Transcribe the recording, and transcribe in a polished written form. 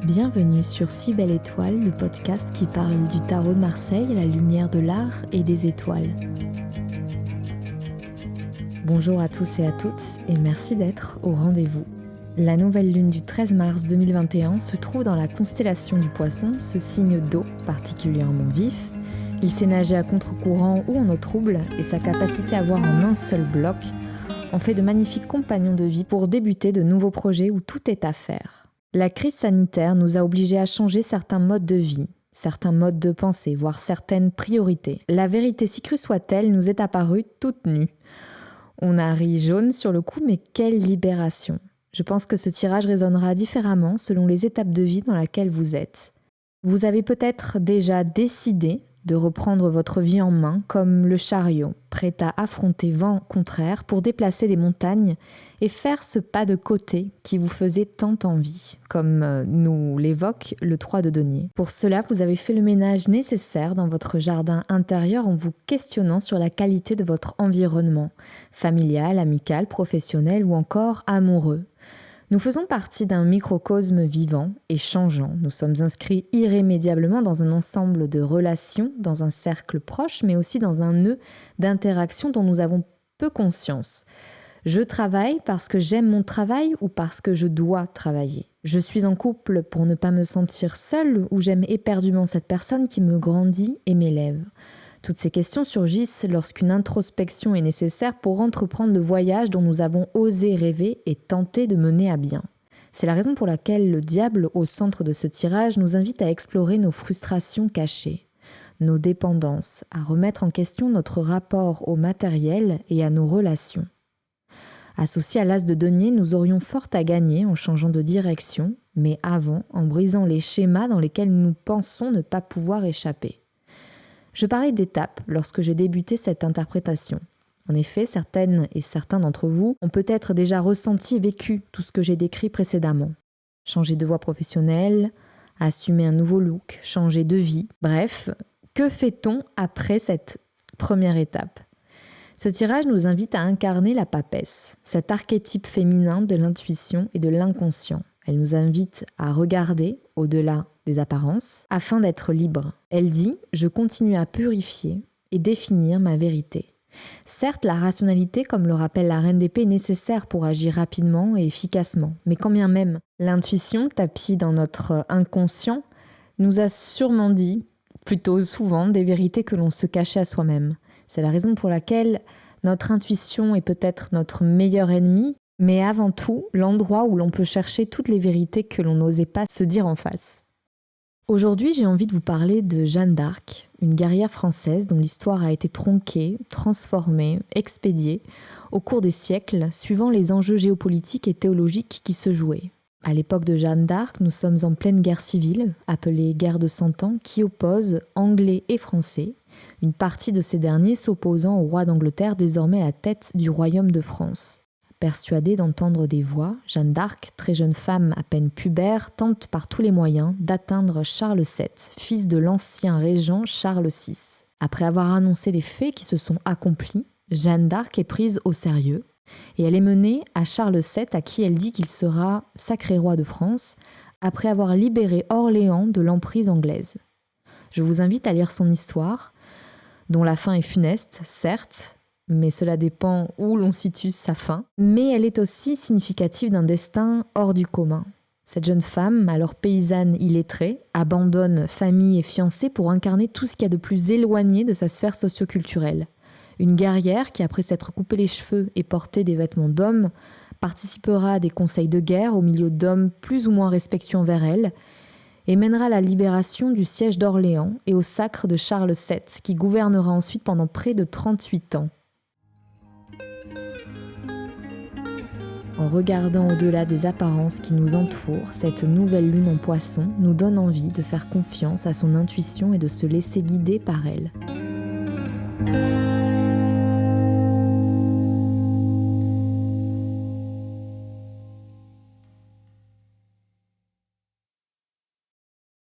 Bienvenue sur Si Belle Étoile, le podcast qui parle du tarot de Marseille à la lumière de l'art et des étoiles. Bonjour à tous et à toutes et merci d'être au rendez-vous. La nouvelle lune du 13 mars 2021 se trouve dans la constellation du Poisson, ce signe d'eau particulièrement vif. Il sait nager à contre-courant ou en eau trouble et sa capacité à voir en un seul bloc en fait de magnifiques compagnons de vie pour débuter de nouveaux projets où tout est à faire. La crise sanitaire nous a obligés à changer certains modes de vie, certains modes de pensée, voire certaines priorités. La vérité, si crue soit-elle, nous est apparue toute nue. On a ri jaune sur le coup, mais quelle libération! Je pense que ce tirage résonnera différemment selon les étapes de vie dans lesquelles vous êtes. Vous avez peut-être déjà décidé de reprendre votre vie en main comme le chariot, prêt à affronter vent contraire pour déplacer des montagnes et faire ce pas de côté qui vous faisait tant envie, comme nous l'évoque le 3 de denier. Pour cela, vous avez fait le ménage nécessaire dans votre jardin intérieur en vous questionnant sur la qualité de votre environnement, familial, amical, professionnel ou encore amoureux. Nous faisons partie d'un microcosme vivant et changeant. Nous sommes inscrits irrémédiablement dans un ensemble de relations, dans un cercle proche, mais aussi dans un nœud d'interaction dont nous avons peu conscience. Je travaille parce que j'aime mon travail ou parce que je dois travailler. Je suis en couple pour ne pas me sentir seule ou j'aime éperdument cette personne qui me grandit et m'élève. Toutes ces questions surgissent lorsqu'une introspection est nécessaire pour entreprendre le voyage dont nous avons osé rêver et tenter de mener à bien. C'est la raison pour laquelle le diable, au centre de ce tirage, nous invite à explorer nos frustrations cachées, nos dépendances, à remettre en question notre rapport au matériel et à nos relations. Associés à l'as de denier, nous aurions fort à gagner en changeant de direction, mais avant, en brisant les schémas dans lesquels nous pensons ne pas pouvoir échapper. Je parlais d'étapes lorsque j'ai débuté cette interprétation. En effet, certaines et certains d'entre vous ont peut-être déjà ressenti et vécu tout ce que j'ai décrit précédemment. Changer de voie professionnelle, assumer un nouveau look, changer de vie. Bref, que fait-on après cette première étape ? Ce tirage nous invite à incarner la papesse, cet archétype féminin de l'intuition et de l'inconscient. Elle nous invite à regarder au-delà des apparences afin d'être libre. Elle dit « Je continue à purifier et définir ma vérité ». Certes, la rationalité, comme le rappelle la Reine d'Épée, est nécessaire pour agir rapidement et efficacement. Mais quand bien même, l'intuition, tapie dans notre inconscient, nous a sûrement dit, plutôt souvent, des vérités que l'on se cachait à soi-même. C'est la raison pour laquelle notre intuition est peut-être notre meilleur ennemi, mais avant tout, l'endroit où l'on peut chercher toutes les vérités que l'on n'osait pas se dire en face. Aujourd'hui, j'ai envie de vous parler de Jeanne d'Arc, une guerrière française dont l'histoire a été tronquée, transformée, expédiée au cours des siècles, suivant les enjeux géopolitiques et théologiques qui se jouaient. À l'époque de Jeanne d'Arc, nous sommes en pleine guerre civile, appelée guerre de 100 ans, qui oppose Anglais et Français, une partie de ces derniers s'opposant au roi d'Angleterre, désormais à la tête du royaume de France. Persuadée d'entendre des voix, Jeanne d'Arc, très jeune femme à peine pubère, tente par tous les moyens d'atteindre Charles VII, fils de l'ancien régent Charles VI. Après avoir annoncé les faits qui se sont accomplis, Jeanne d'Arc est prise au sérieux et elle est menée à Charles VII à qui elle dit qu'il sera sacré roi de France après avoir libéré Orléans de l'emprise anglaise. Je vous invite à lire son histoire, dont la fin est funeste, certes, mais cela dépend où l'on situe sa fin. Mais elle est aussi significative d'un destin hors du commun. Cette jeune femme, alors paysanne illettrée, abandonne famille et fiancée pour incarner tout ce qu'il y a de plus éloigné de sa sphère socio-culturelle. Une guerrière qui, après s'être coupé les cheveux et porté des vêtements d'homme, participera à des conseils de guerre au milieu d'hommes plus ou moins respectueux envers elle, et mènera la libération du siège d'Orléans et au sacre de Charles VII, qui gouvernera ensuite pendant près de 38 ans. En regardant au-delà des apparences qui nous entourent, cette nouvelle lune en Poisson nous donne envie de faire confiance à son intuition et de se laisser guider par elle.